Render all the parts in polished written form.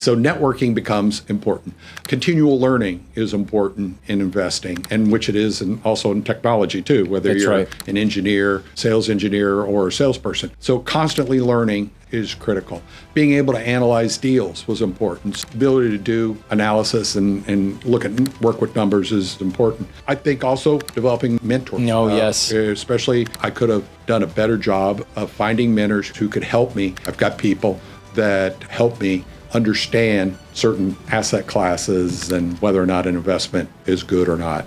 So networking becomes important. Continual learning is important in investing, and which it is also in technology too, whether you're an engineer, sales engineer, or a salesperson. So constantly learning is critical. Being able to analyze deals was important. Ability to do analysis and work with numbers is important. I think also developing mentors. Yes. Especially, I could have done a better job of finding mentors who could help me. I've got people that help me understand certain asset classes and whether or not an investment is good or not.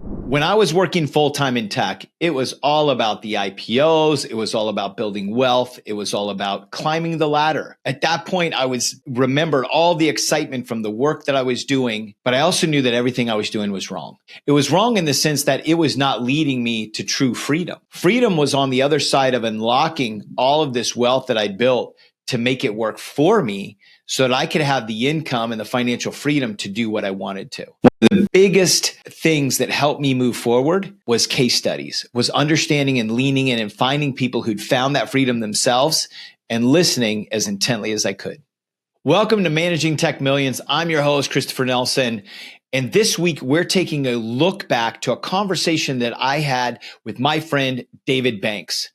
When I was working full-time in tech, it was all about the IPOs. It was all about building wealth. It was all about climbing the ladder. At that point, I remembered all the excitement from the work that I was doing, but I also knew that everything I was doing was wrong. It was wrong in the sense that it was not leading me to true freedom. Freedom was on the other side of unlocking all of this wealth that I'd built to make it work for me so that I could have the income and the financial freedom to do what I wanted to. The biggest things that helped me move forward was case studies, was understanding and leaning in and finding people who'd found that freedom themselves and listening as intently as I could. Welcome to Managing Tech Millions. I'm your host, Christopher Nelson. And this week, we're taking a look back to a conversation that I had with my friend, David Banks.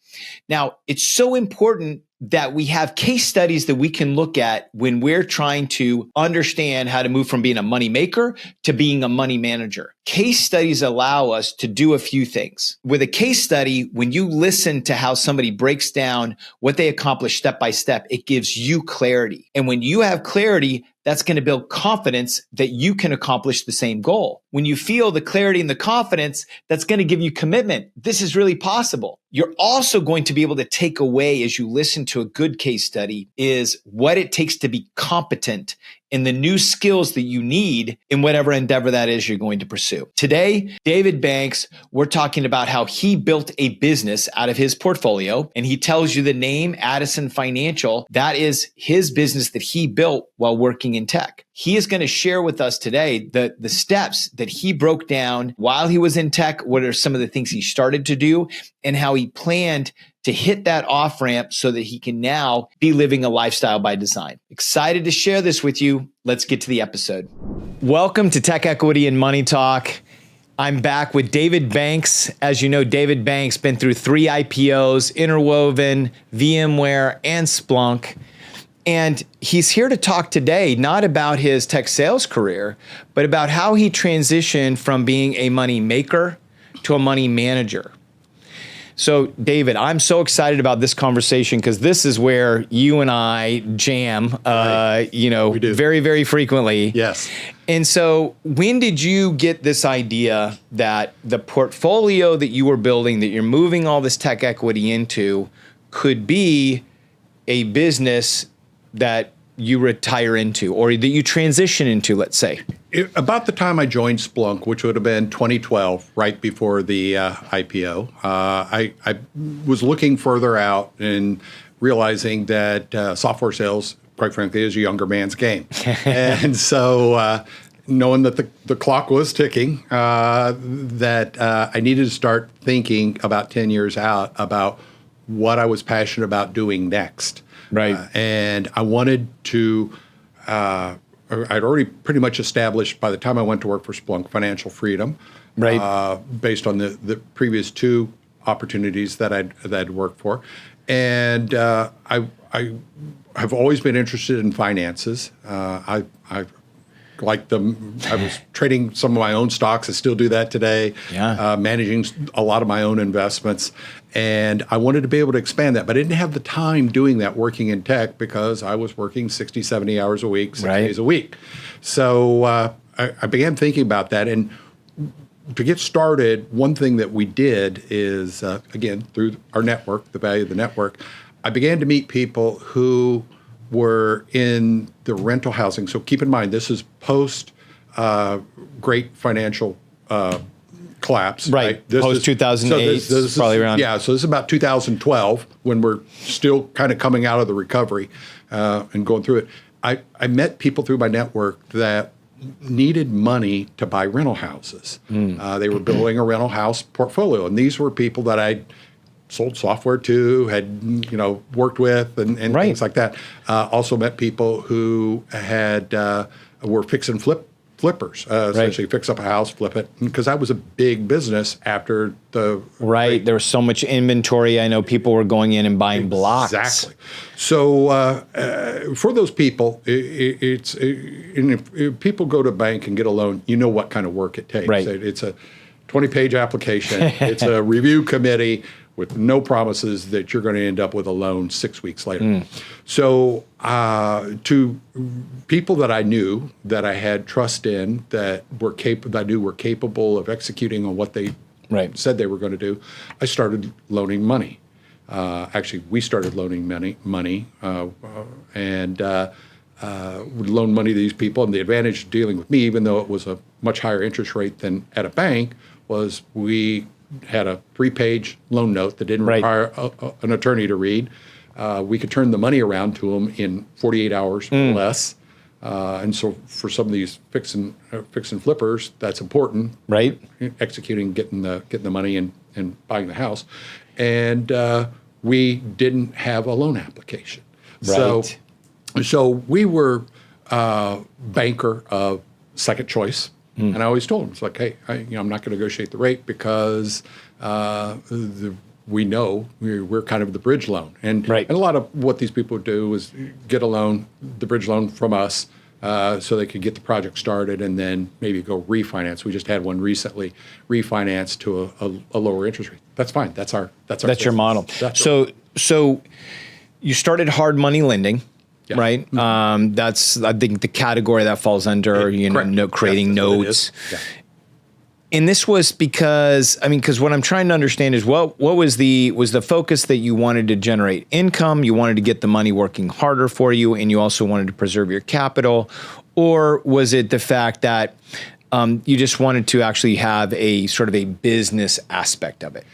Now, it's so important that we have case studies that we can look at when we're trying to understand how to move from being a money maker to being a money manager. Case studies allow us to do a few things. With a case study, when you listen to how somebody breaks down what they accomplish step by step, it gives you clarity. And when you have clarity, that's going to build confidence that you can accomplish the same goal. When you feel the clarity and the confidence, that's going to give you commitment. This is really possible. You're also going to be able to take away as you listen to a good case study is what it takes to be competent in the new skills that you need in whatever endeavor that is you're going to pursue. Today, David Banks, we're talking about how he built a business out of his portfolio, and he tells you the name Addison Financial. That is his business that he built while working in tech. He is going to share with us today the steps that he broke down while he was in tech, what are some of the things he started to do, and how he planned to hit that off ramp so that he can now be living a lifestyle by design. Excited to share this with you. Let's get to the episode. Welcome to Tech Equity and Money Talk. I'm back with David Banks. As you know, David Banks been through 3 IPOs, Interwoven, VMware, and Splunk. And he's here to talk today, not about his tech sales career, but about how he transitioned from being a money maker to a money manager. So, David, I'm so excited about this conversation because this is where you and I jam, we do. Very, very frequently. Yes. And so when did you get this idea that the portfolio that you were building, that you're moving all this tech equity into, could be a business that you retire into or that you transition into, let's say? About the time I joined Splunk, which would have been 2012, right before the IPO, I was looking further out and realizing that software sales, quite frankly, is a younger man's game. And so knowing that the clock was ticking, that I needed to start thinking about 10 years out about what I was passionate about doing next. Right. And I wanted to, I'd already pretty much established by the time I went to work for Splunk financial freedom, right, based on the previous 2 opportunities that I'd worked for. And I have always been interested in finances. I like them. I was trading some of my own stocks. I still do that today. Yeah. Managing a lot of my own investments. And I wanted to be able to expand that, but I didn't have the time doing that working in tech because I was working 60, 70 hours a week, 6 days a week. So I began thinking about that. And to get started, one thing that we did is, again, through our network, the value of the network, I began to meet people who were in the rental housing. So keep in mind, this is post great financial collapse. Right. Post 2008, so this probably around. Yeah, so this is about 2012 when we're still kind of coming out of the recovery and going through it. I met people through my network that needed money to buy rental houses. They were building a rental house portfolio, and these were people that I'd sold software to, had worked with, and things like that. Also met people who had were fix and flippers, essentially fix up a house, flip it, because that was a big business after the there was so much inventory. I know people were going in and buying blocks. Exactly. So for those people, if people go to a bank and get a loan, you know what kind of work it takes. Right. It's a 20-page application. It's a review committee with no promises that you're going to end up with a loan 6 weeks later. So to people that I knew, that I had trust in, that I knew were capable of executing on what they said they were going to do, I started loaning money. Actually, we started loaning money and would loan money to these people. And the advantage of dealing with me, even though it was a much higher interest rate than at a bank, was we had a 3-page loan note that didn't require an attorney to read. We could turn the money around to them in 48 hours or less. And so for some of these fix and flippers, that's important. Right. Executing, getting the money and buying the house. And we didn't have a loan application. Right. So we were banker of second choice. And I always told them, it's like, hey, I'm not going to negotiate the rate because we know we're kind of the bridge loan. And a lot of what these people do is get a loan, the bridge loan from us, so they could get the project started and then maybe go refinance. We just had one recently refinance to a lower interest rate. That's fine. That's your model. So you started hard money lending. Yeah. Right. That's, I think, the category that falls under, creating notes. Yeah. And this was because what I'm trying to understand is what was the focus that you wanted to generate income, you wanted to get the money working harder for you, and you also wanted to preserve your capital, or was it the fact that you just wanted to actually have a sort of a business aspect of it?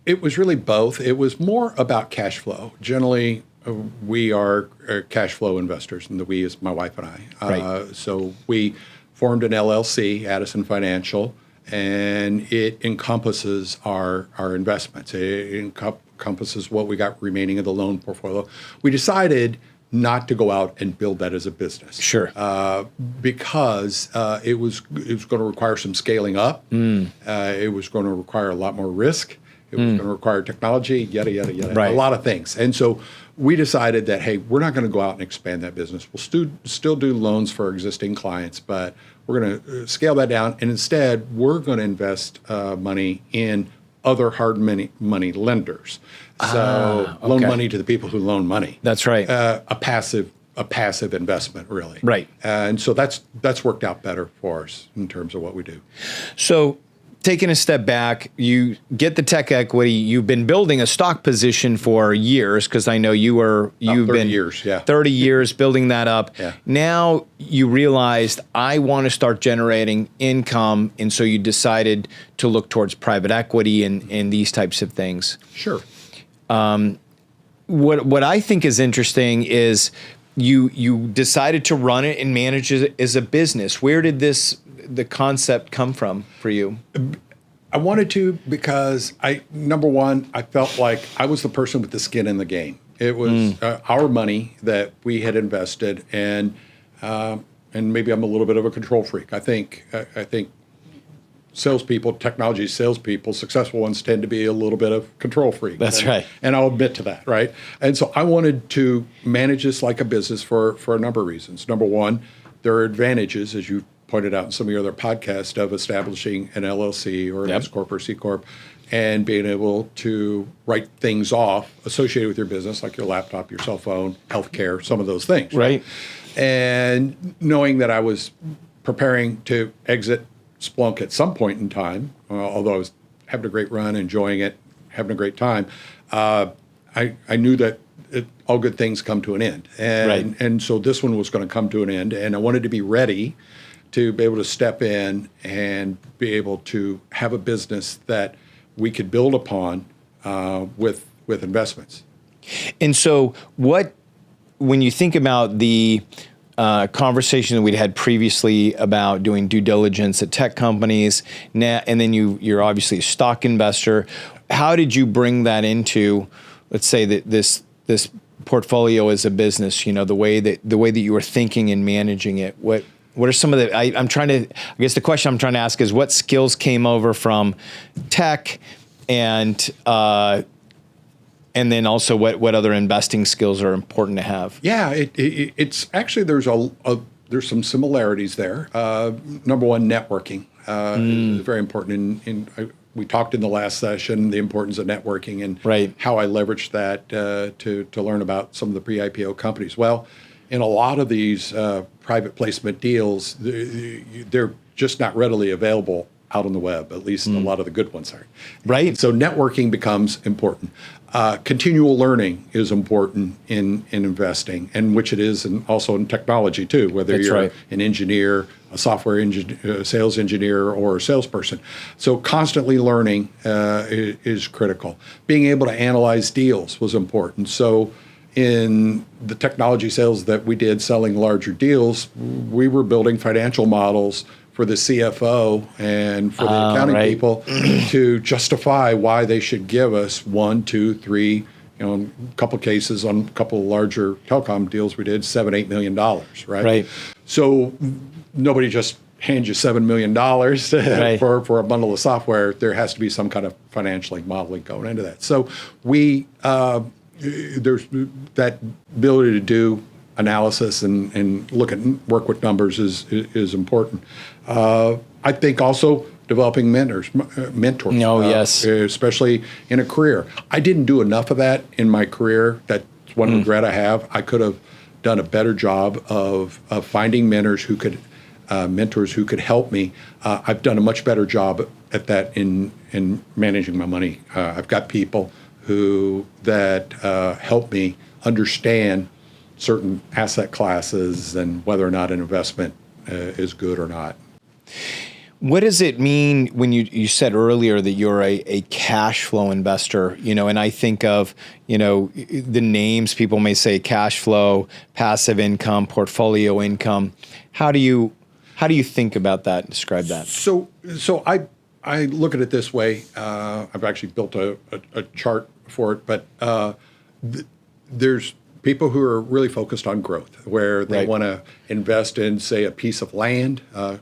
It was really both. It was more about cash flow. Generally, we are cash flow investors, and the we is my wife and I. So we formed an LLC, Addison Financial, and it encompasses our investments. It encompasses what we got remaining of the loan portfolio. We decided not to go out and build that as a business. Sure. Because it was going to require some scaling up. It was going to require a lot more risk. It was going to require technology, yada, yada, yada, a lot of things. And so we decided that, hey, we're not going to go out and expand that business. We'll still do loans for existing clients, but we're going to scale that down. And instead, we're going to invest money in other hard money lenders. So loan money to the people who loan money. That's right. A passive investment, really. Right. And so that's worked out better for us in terms of what we do. So taking a step back, you get the tech equity. You've been building a stock position for years, because I know you've been 30 years building that up. Yeah. Now you realized, I want to start generating income, and so you decided to look towards private equity and these types of things. Sure. What I think is interesting is you decided to run it and manage it as a business. Where did the concept come from for you? I wanted to because number one, I felt like I was the person with the skin in the game. It was our money that we had invested, and maybe I'm a little bit of a control freak. I think salespeople, technology salespeople, successful ones tend to be a little bit of control freak. That's right. And I'll admit to that, right? And so I wanted to manage this like a business for a number of reasons. Number one, there are advantages, as you pointed out in some of your other podcasts, of establishing an LLC or an S Corp or C Corp and being able to write things off associated with your business, like your laptop, your cell phone, healthcare, some of those things. Right. And knowing that I was preparing to exit Splunk at some point in time, although I was having a great run, enjoying it, having a great time, I knew that all good things come to an end. And so this one was going to come to an end, and I wanted to be ready to be able to step in and be able to have a business that we could build upon with investments. And so when you think about the conversation that we'd had previously about doing due diligence at tech companies, and then you're obviously a stock investor, how did you bring that into, let's say that this portfolio as a business, the way that you were thinking and managing it? What are some of the, I guess the question I'm trying to ask is what skills came over from tech and then also what other investing skills are important to have? Yeah, it's actually, there's some similarities there. Number one, networking is very important. We talked in the last session the importance of networking and how I leveraged that to learn about some of the pre-IPO companies. Well, in a lot of these private placement deals, they're just not readily available out on the web. At least a lot of the good ones are. Right. And so networking becomes important. Continual learning is important in investing, and which it is, and also in technology too. Whether you're an engineer, a software engineer, sales engineer, or a salesperson, so constantly learning is critical. Being able to analyze deals was important. So in the technology sales that we did, selling larger deals, we were building financial models for the CFO and for the accounting people to justify why they should give us 1, 2, 3, in a couple cases on a couple of larger telecom deals we did, $7-8 million, right? So nobody just hands you $7 million for a bundle of software. There has to be some kind of financial modeling going into that. So there's that ability to do analysis and work with numbers is important. I think also developing mentors. Especially in a career. I didn't do enough of that in my career. That's one regret I have. I could have done a better job of finding mentors who could help me. I've done a much better job at that in managing my money. I've got people that help me understand certain asset classes and whether or not an investment is good or not. What does it mean when you said earlier that you're a cash flow investor, and I think of, the names people may say cash flow, passive income, portfolio income. How do you think about that and describe that? So I look at it this way. I've actually built a chart for it, but there's people who are really focused on growth, where they want to invest in, say, a piece of land,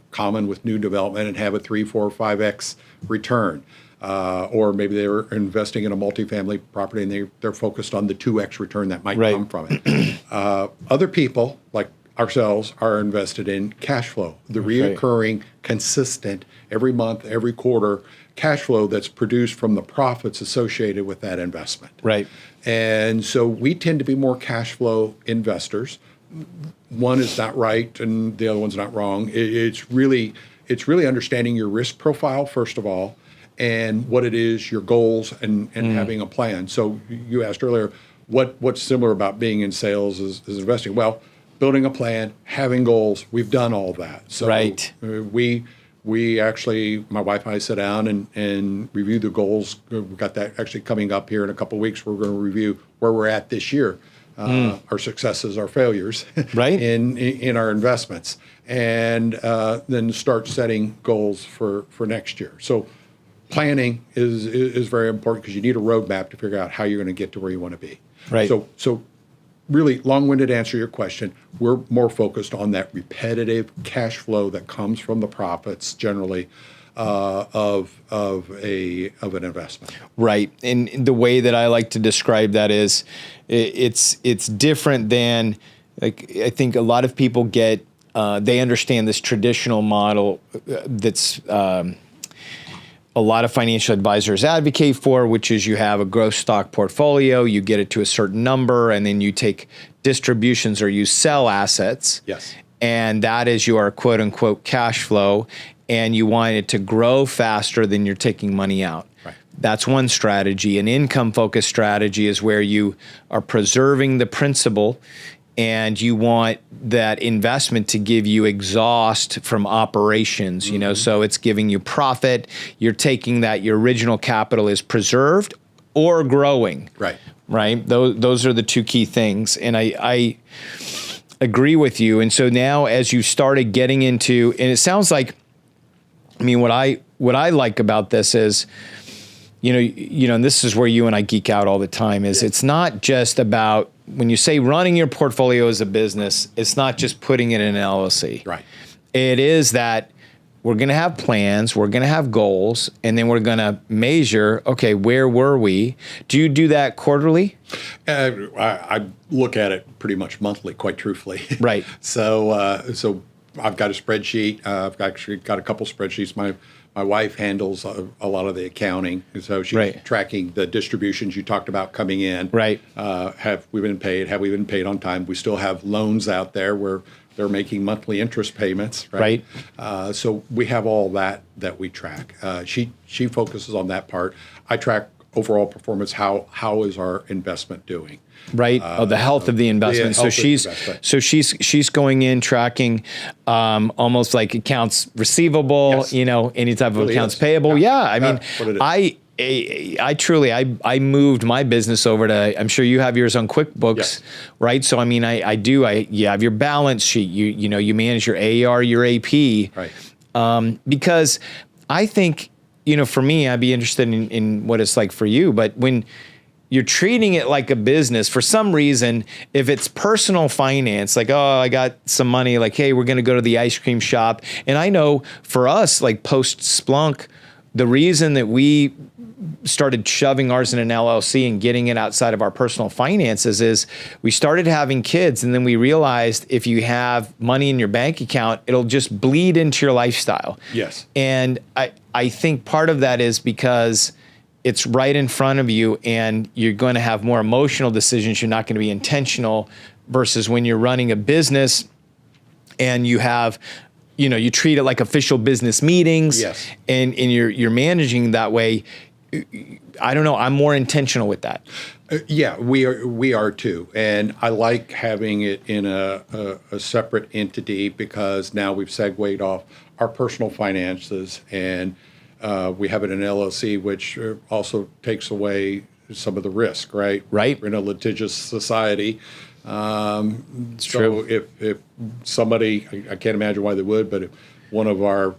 common with new development, and have a 3, 4, 5x return. Or maybe they're investing in a multifamily property and they're focused on the 2x return that might come from it. Other people, like ourselves, are invested in cash flow, the reoccurring, consistent, every month, every quarter cash flow that's produced from the profits associated with that investment. And so we tend to be more cash flow investors. One is not right and the other one's not wrong. It's really understanding your risk profile, first of all, and what it is, your goals, and having a plan. So you asked earlier, what's similar about being in sales is investing? Well, building a plan, having goals, we've done all that. So we actually, my wife and I sit down and review the goals. We've got that actually coming up here in a couple of weeks. We're going to review where we're at this year, our successes, our failures, in our investments, and then start setting goals for next year. So planning is very important because you need a roadmap to figure out how you're going to get to where you want to be. So really long-winded answer to your question, we're more focused on that repetitive cash flow that comes from the profits generally of an investment. And the way that I like to describe that is it's different than, like, I think a lot of people get they understand this traditional model that's a lot of financial advisors advocate for, which is you have a growth stock portfolio, you get it to a certain number, and then you take distributions or you sell assets. And that is your quote unquote cash flow, and you want it to grow faster than you're taking money out. That's one strategy. An income focused strategy is where you are preserving the principal and you want that investment to give you exhaust from operations, so it's giving you profit. You're taking that your original capital is preserved or growing. Those are the two key things. And I agree with you. And so now as you started getting into, and it sounds like, what I like about this is, and this is where you and I geek out all the time, is it's not just about, when you say running your portfolio as a business, it's not just putting it in an LLC. Right. It is that we're going to have plans, we're going to have goals, and then we're going to measure, okay, where were we? Do you do that quarterly? I look at it pretty much monthly, quite truthfully. Right. So I've got a spreadsheet. I've actually got a couple spreadsheets. My wife handles a lot of the accounting, and so she's tracking the distributions you talked about coming in. Right. Have we been paid? Have we been paid on time? We still have loans out there where they're making monthly interest payments. Right. So we have all that we track. She focuses on that part. I track overall performance. How is our investment doing? Right. The health of the investment. So she's going in tracking almost like accounts receivable, any type of accounts payable. Yeah. I mean, I truly moved my business over to, I'm sure you have yours on QuickBooks, right? So I mean, you have your balance sheet, you manage your AR, your AP, right? Because I think, for me, I'd be interested in what it's like for you, but when you're treating it like a business, for some reason, if it's personal finance, like, oh, I got some money, like, hey, we're going to go to the ice cream shop. And I know for us, like post Splunk, the reason that we started shoving ours in an LLC and getting it outside of our personal finances is we started having kids, and then we realized if you have money in your bank account, it'll just bleed into your lifestyle. Yes. And I think part of that is because it's right in front of you and you're going to have more emotional decisions. You're not going to be intentional, versus when you're running a business and you have, you treat it like official business meetings. Yes. And you're managing that way. I don't know. I'm more intentional with that. Yeah, we are too. And I like having it in a separate entity, because now we've segued off our personal finances, and we have it in LLC, which also takes away some of the risk, right? Right. We're in a litigious society. It's so true. If somebody, I can't imagine why they would, but if one of our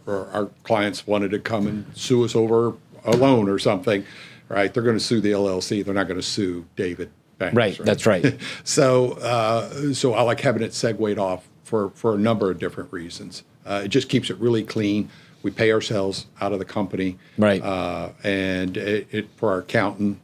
clients wanted to come and sue us over a loan or something, right? They're going to sue the LLC. They're not going to sue David Banks. Right. That's right. So I like having it segued off for a number of different reasons. It just keeps it really clean. We pay ourselves out of the company. Right. And it for our accountant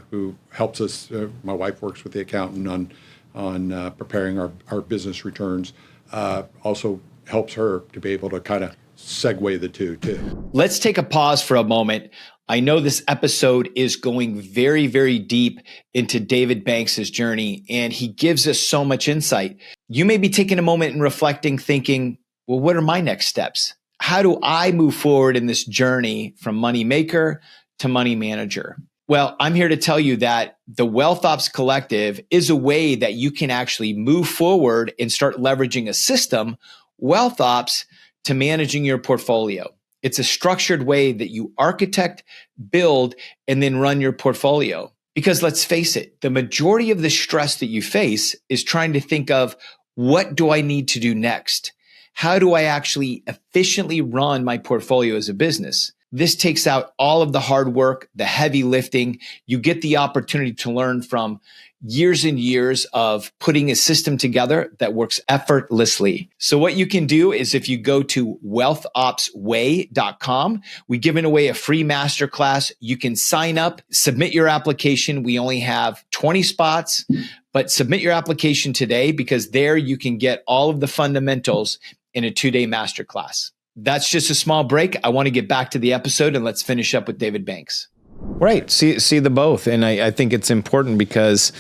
who helps us. My wife works with the accountant on preparing our business returns. Also helps her to be able to kind of segue the two too. Let's take a pause for a moment. I know this episode is going very, very deep into David Banks' journey, and he gives us so much insight. You may be taking a moment and reflecting, thinking, well, what are my next steps? How do I move forward in this journey from money maker to money manager? Well, I'm here to tell you that the Wealth Ops Collective is a way that you can actually move forward and start leveraging a system, Wealth Ops, to managing your portfolio. It's a structured way that you architect, build, and then run your portfolio. Because let's face it, the majority of the stress that you face is trying to think of, what do I need to do next? How do I actually efficiently run my portfolio as a business? This takes out all of the hard work, the heavy lifting. You get the opportunity to learn from years and years of putting a system together that works effortlessly. So what you can do is, if you go to wealthopsway.com, we're giving away a free masterclass. You can sign up, submit your application. We only have 20 spots, but submit your application today, because there you can get all of the fundamentals in a 2-day masterclass. That's just a small break. I want to get back to the episode, and let's finish up with David Banks. Right. See the both. And I think it's important, because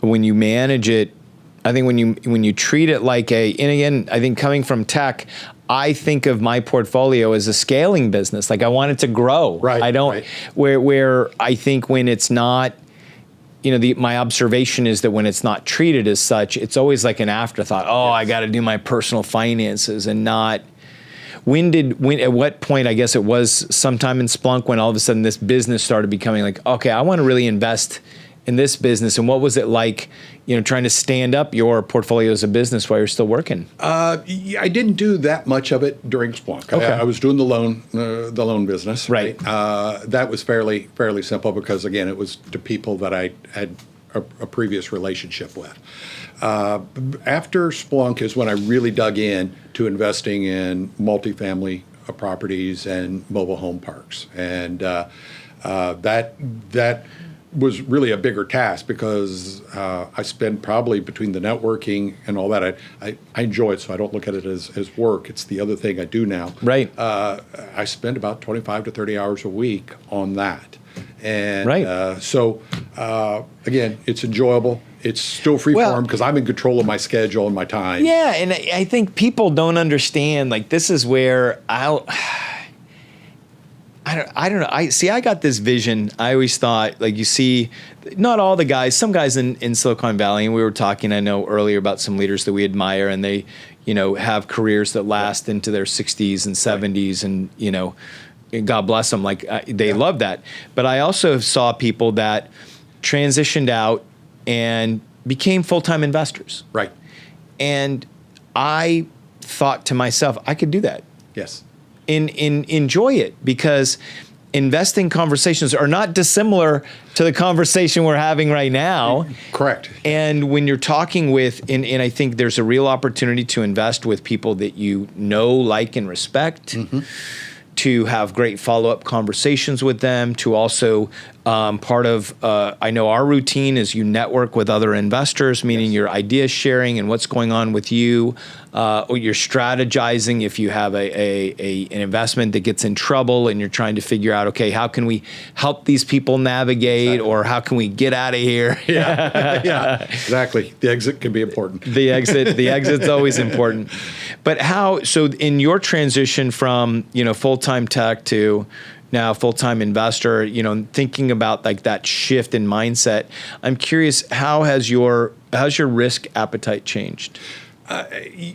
when you manage it, I think when you treat it like and again, I think coming from tech, I think of my portfolio as a scaling business. Like, I want it to grow. Right. I don't, where I think when it's not, my observation is that when it's not treated as such, it's always like an afterthought. Oh, yes. I got to do my personal finances, and not. At what point, I guess it was sometime in Splunk, when all of a sudden this business started becoming like, okay, I want to really invest in this business, and what was it like, trying to stand up your portfolio as a business while you're still working? Yeah, I didn't do that much of it during Splunk. Okay. I was doing the loan business. Right. That was fairly simple because, again, it was to people that I had a previous relationship with. After Splunk is when I really dug in to investing in multifamily properties and mobile home parks, and that was really a bigger task because I spend probably between the networking and all that. I enjoy it, so I don't look at it as work. It's the other thing I do now. Right. I spend about 25 to 30 hours a week on that. And right. So again, it's enjoyable. It's still free form because I'm in control of my schedule and my time. Yeah, and I think people don't understand, like, this is where I don't know. I got this vision. I always thought, like, you see, not all the guys, some guys in Silicon Valley, and we were talking, I know, earlier about some leaders that we admire, and they, have careers that last into their 60s and 70s, and, God bless them, like, they love that. But I also saw people that transitioned out and became full-time investors. Right. And I thought to myself, I could do that. Yes. Enjoy it, because investing conversations are not dissimilar to the conversation we're having right now. Correct. And when you're talking with, and I think there's a real opportunity to invest with people that you know, like, and respect, to have great follow-up conversations with them, to also part of, I know our routine is you network with other investors, meaning your idea sharing and what's going on with you, or you're strategizing if you have an investment that gets in trouble and you're trying to figure out, okay, how can we help these people navigate, or how can we get out of here? Yeah, exactly. The exit can be important. The exit's always important. But so in your transition from, full-time tech to now full-time investor, thinking about, like, that shift in mindset, I'm curious, how's your risk appetite changed?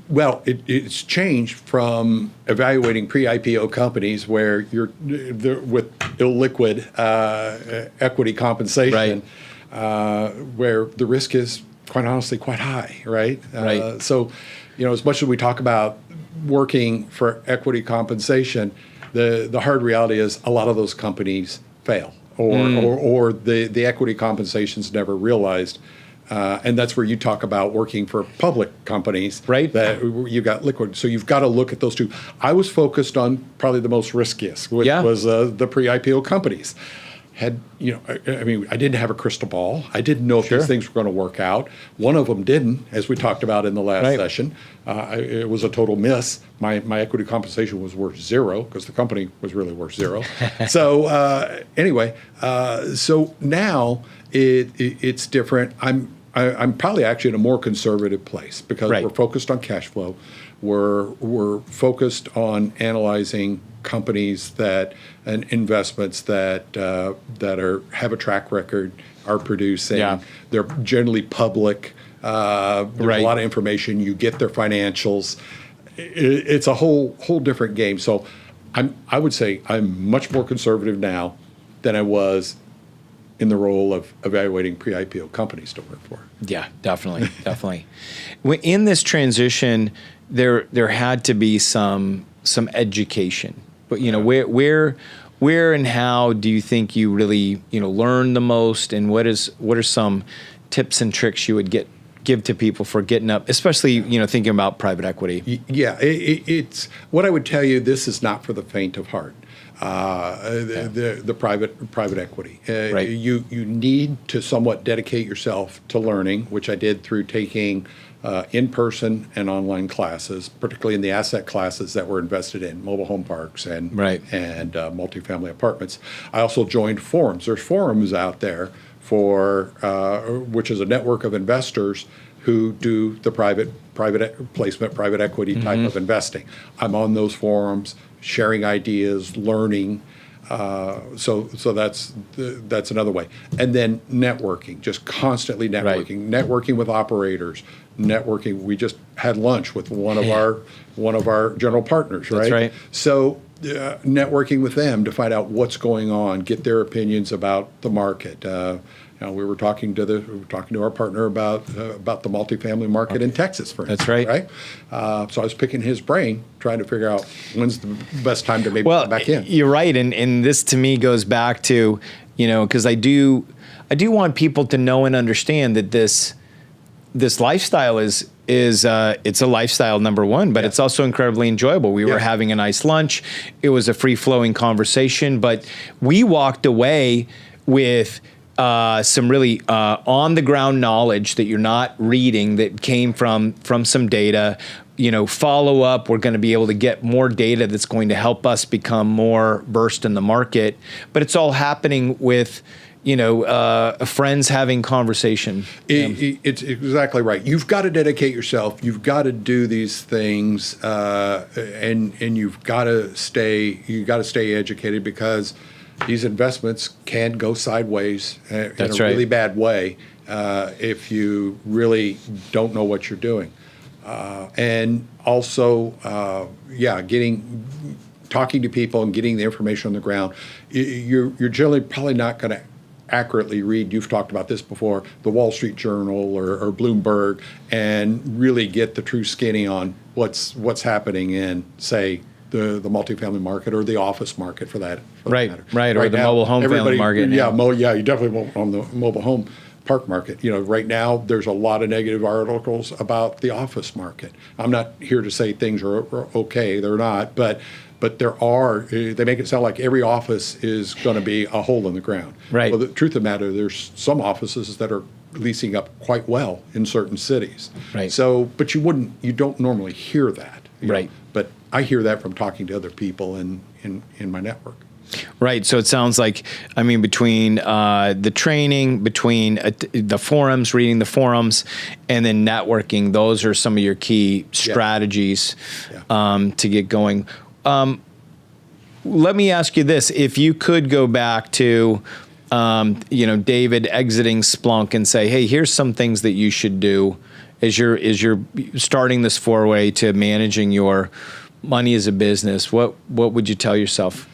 Well, it's changed from evaluating pre-IPO companies where you're with illiquid equity compensation, where the risk is, quite honestly, quite high, right? Right. So, as much as we talk about working for equity compensation, the hard reality is a lot of those companies fail, or the equity compensation's never realized. And that's where you talk about working for public companies, right? That you got liquid. So you've got to look at those two. I was focused on probably the most riskiest, which was the pre-IPO companies. I didn't have a crystal ball. I didn't know if these things were going to work out. One of them didn't, as we talked about in the last session. It was a total miss. My equity compensation was worth zero because the company was really worth zero. So anyway, so now it's different. I'm probably actually in a more conservative place because we're focused on cash flow. We're focused on analyzing companies and investments that have a track record, are producing. Yeah. They're generally public. There's a lot of information. You get their financials. It's a whole different game. So I would say I'm much more conservative now than I was in the role of evaluating pre-IPO companies to work for. Yeah, definitely. In this transition, there had to be some education. But where and how do you think you really learn the most, and what are some tips and tricks you would give to people for getting up, especially thinking about private equity? Yeah, it's what I would tell you. This is not for the faint of heart. The private equity. You need to somewhat dedicate yourself to learning, which I did through taking in-person and online classes, particularly in the asset classes that were invested in, mobile home parks and multifamily apartments. I also joined forums. There's forums out there for which is a network of investors who do the private placement, private equity type of investing. I'm on those forums, sharing ideas, learning. So that's another way. And then networking, just constantly networking, networking with operators, networking. We just had lunch with one of our general partners, right? That's right. So networking with them to find out what's going on, get their opinions about the market. we were talking to our partner about the multifamily market in Texas, for instance. That's right. Right. So I was picking his brain, trying to figure out when's the best time to maybe come back in. You're right, and this to me goes back to, because I do want people to know and understand that this lifestyle is it's a lifestyle, number one, but it's also incredibly enjoyable. We were having a nice lunch. It was a free-flowing conversation, but we walked away with some really on-the-ground knowledge that you're not reading, that came from some data. Follow up, we're going to be able to get more data that's going to help us become more versed in the market. But it's all happening with friends having conversation. It's exactly right. You've got to dedicate yourself. You've got to do these things, and you've got to stay educated, because these investments can go sideways in a really bad way if you really don't know what you're doing. And also, talking to people and getting the information on the ground. You're generally probably not going to accurately read, you've talked about this before, the Wall Street Journal or Bloomberg, and really get the true skinny on what's happening in, say, the multifamily market or the office market for that matter. Right, or the mobile home family market. You definitely won't on the mobile home park market. Right now there's a lot of negative articles about the office market. I'm not here to say things are okay, they're not, but they make it sound like every office is going to be a hole in the ground. Right. Well, the truth of the matter, there's some offices that are leasing up quite well in certain cities. Right. So, but you don't normally hear that. Right. But I hear that from talking to other people in my network. Right. So it sounds like, between the training, between the forums, reading the forums, and then networking, those are some of your key strategies to get going. Let me ask you this. If you could go back to, David exiting Splunk and say, hey, here's some things that you should do as you're starting this foray to managing your money as a business, what would you tell yourself?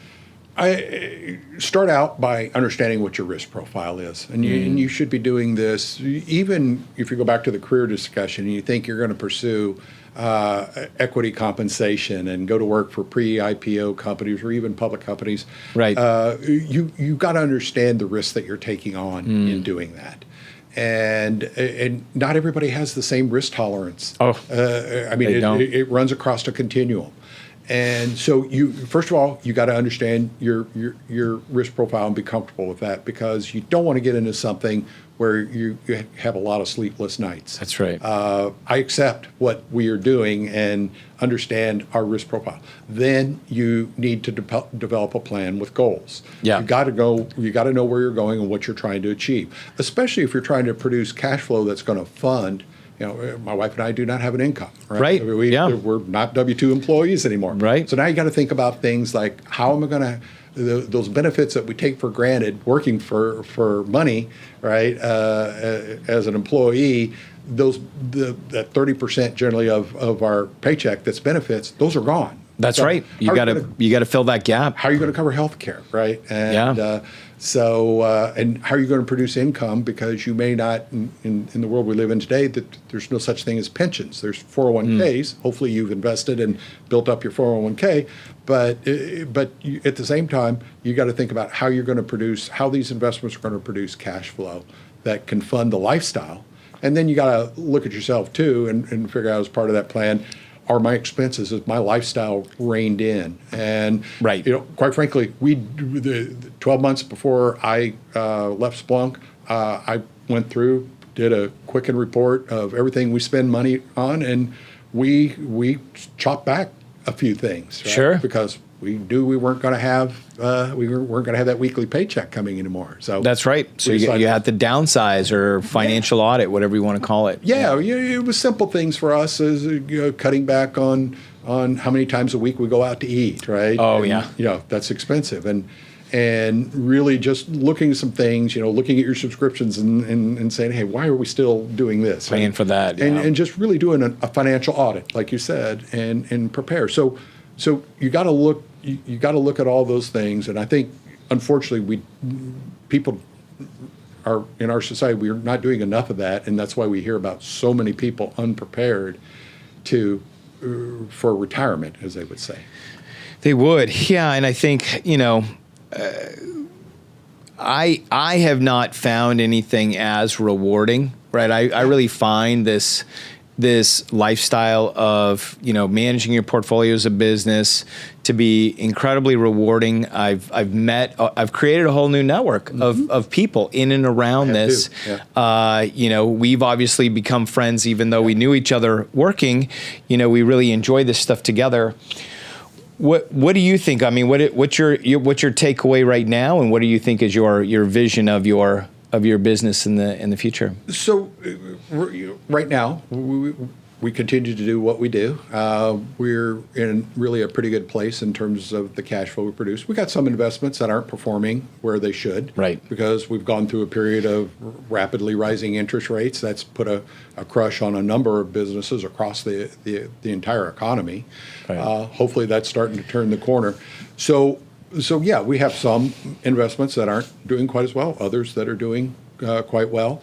I start out by understanding what your risk profile is, and you should be doing this. Even if you go back to the career discussion and you think you're going to pursue equity compensation and go to work for pre-IPO companies or even public companies, right? You got to understand the risk that you're taking on in doing that. And not everybody has the same risk tolerance. It runs across a continuum. And so first of all, you got to understand your risk profile and be comfortable with that, because you don't want to get into something where you have a lot of sleepless nights. That's right. I accept what we are doing and understand our risk profile. Then you need to develop a plan with goals. Yeah. You got to know where you're going and what you're trying to achieve, especially if you're trying to produce cash flow that's going to fund. My wife and I do not have an income, right? We're not W-2 employees anymore. Right. So now you got to think about things like, how am I going to, those benefits that we take for granted working for money, right, as an employee, that 30% generally of our paycheck that's benefits, those are gone. That's right. You got to fill that gap. How are you going to cover health care, right? And and how are you going to produce income? Because you may not, in the world we live in today, that there's no such thing as pensions. There's 401ks. Hopefully you've invested and built up your 401k. But at the same time, you got to think about how you're going to produce, how these investments are going to produce cash flow that can fund the lifestyle. And then you got to look at yourself too and figure out, as part of that plan, are my expenses, is my lifestyle reined in? And right. Quite frankly, the 12 months before I left Splunk, I went through, did a quicken report of everything we spend money on, and we chopped back a few things. Right? Sure. Because we knew we weren't going to have that weekly paycheck coming anymore. So that's right. So you had to downsize or financial audit, whatever you want to call it. Yeah, it was simple things for us, as cutting back on how many times a week we go out to eat, right? Oh, and, that's expensive, and really just looking at some things, looking at your subscriptions and saying, hey, why are we still doing this? Paying for that, and just really doing a financial audit, like you said, and prepare. So you got to look. You got to look at all those things, and I think, unfortunately, people in our society, we're not doing enough of that, and that's why we hear about so many people unprepared for retirement, as they would say. They would, yeah. And I think, I have not found anything as rewarding, right? I really find this lifestyle of, managing your portfolio as a business to be incredibly rewarding. I've created a whole new network of people in and around this. Yeah. We've obviously become friends, even though we knew each other working. We really enjoy this stuff together. What do you think? I mean, what's your takeaway right now, and what do you think is your vision of your business in the future? So right now, we continue to do what we do. We're in really a pretty good place in terms of the cash flow we produce. We got some investments that aren't performing where they should, right? Because we've gone through a period of rapidly rising interest rates. That's put a crush on a number of businesses across the entire economy. Right. Hopefully, that's starting to turn the corner. So yeah, we have some investments that aren't doing quite as well, others that are doing quite well.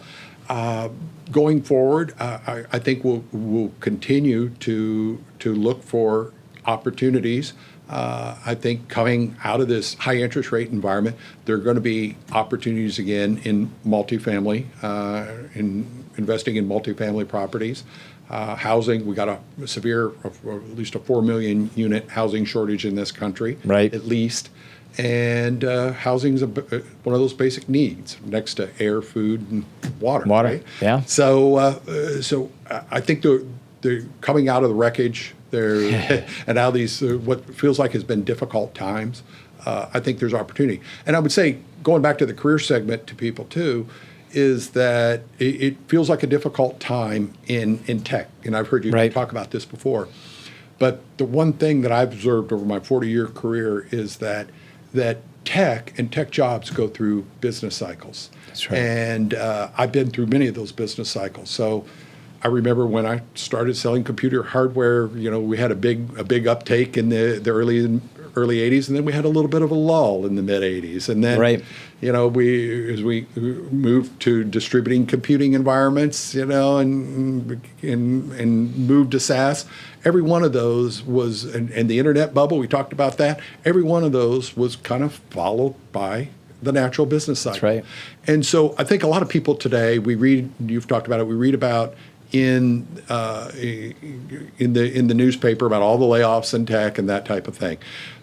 Going forward, I think we'll continue to look for opportunities. I think coming out of this high interest rate environment, there are going to be opportunities again in multifamily, in investing in multifamily properties. Housing, we got a severe, or at least a 4 million unit housing shortage in this country, right? At least. And housing is one of those basic needs next to air, food, and water. Right? Yeah. So I think they're coming out of the wreckage there, and now these what feels like has been difficult times. I think there's opportunity, and I would say going back to the career segment to people too, is that it feels like a difficult time in tech, and I've heard you talk about this before. But the one thing that I've observed over my 40-year career is that tech and tech jobs go through business cycles. That's right. And I've been through many of those business cycles. So I remember when I started selling computer hardware, we had a big uptake in the early 80s, and then we had a little bit of a lull in the mid 80s. And then, as we moved to distributing computing environments, and moved to SaaS, every one of those was, and the internet bubble, we talked about that, every one of those was kind of followed by the natural business cycle. That's right. And so I think a lot of people today, you've talked about it, we read about in the newspaper about all the layoffs in tech and that type of thing.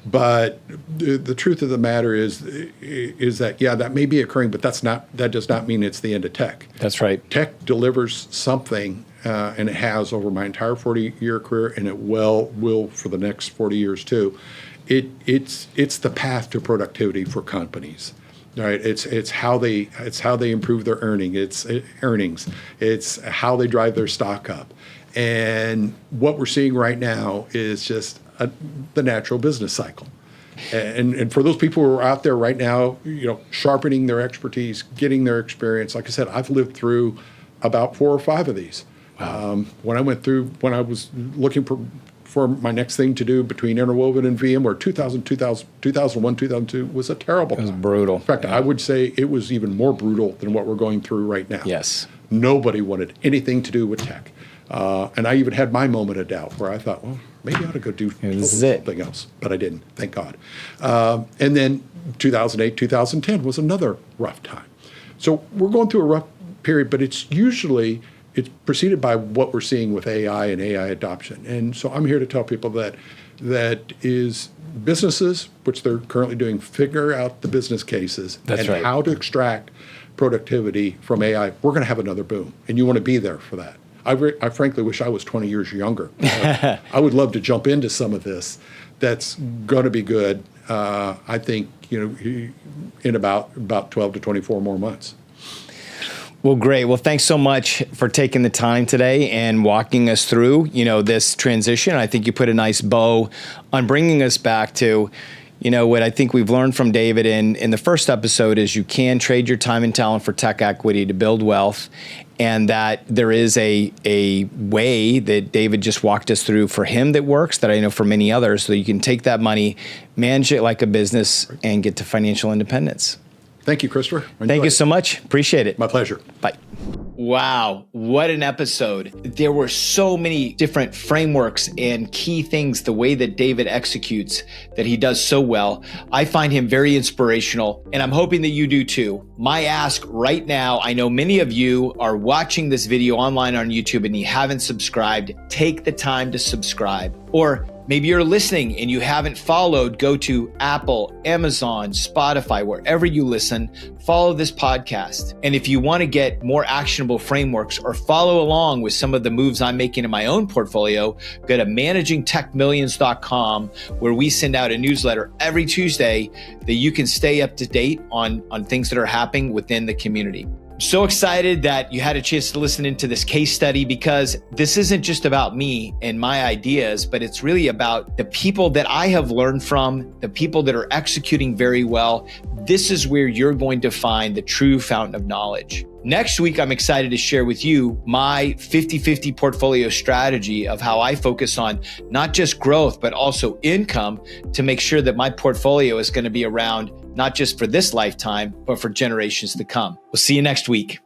But the truth of the matter is that, that may be occurring, but that does not mean it's the end of tech. That's right. Tech delivers something, and it has over my entire 40-year career, and it will for the next 40 years too. It's the path to productivity for companies. Right, it's how they improve their earnings. It's how they drive their stock up, and what we're seeing right now is just the natural business cycle. And for those people who are out there right now, sharpening their expertise, getting their experience. Like I said, I've lived through about 4 or 5 of these. Wow. When I was looking for my next thing to do between Interwoven and VMware, 2001, 2002 was a terrible time. It was brutal. In fact, I would say it was even more brutal than what we're going through right now. Yes. Nobody wanted anything to do with tech. And I even had my moment of doubt where I thought, well, maybe I ought to go do something else. But I didn't, thank God. And then 2008, 2010 was another rough time. So we're going through a rough period, but it's preceded by what we're seeing with AI and AI adoption. And so I'm here to tell people that is businesses, which they're currently doing, figure out the business cases how to extract productivity from AI. We're going to have another boom, and you want to be there for that. I frankly wish I was 20 years younger. I would love to jump into some of this. That's going to be good, I think, in about 12 to 24 more months. Well, great. Well, thanks so much for taking the time today and walking us through, this transition. I think you put a nice bow on bringing us back to, what I think we've learned from David in the first episode is you can trade your time and talent for tech equity to build wealth, and that there is a way that David just walked us through for him that works, that I know for many others, so you can take that money, manage it like a business, and get to financial independence. Thank you, Christopher. Thank you so much. Appreciate it. My pleasure. Bye. Wow, what an episode. There were so many different frameworks and key things, the way that David executes, that he does so well. I find him very inspirational, and I'm hoping that you do too. My ask right now, I know many of you are watching this video online on YouTube and you haven't subscribed. Take the time to subscribe. Or maybe you're listening and you haven't followed. Go to Apple, Amazon, Spotify, wherever you listen, follow this podcast. And if you want to get more actionable frameworks or follow along with some of the moves I'm making in my own portfolio, go to managingtechmillions.com, where we send out a newsletter every Tuesday that you can stay up to date on things that are happening within the community. I'm so excited that you had a chance to listen into this case study, because this isn't just about me and my ideas, but it's really about the people that I have learned from, the people that are executing very well. This is where you're going to find the true fountain of knowledge. Next week, I'm excited to share with you my 50-50 portfolio strategy of how I focus on not just growth, but also income to make sure that my portfolio is going to be around not just for this lifetime, but for generations to come. We'll see you next week.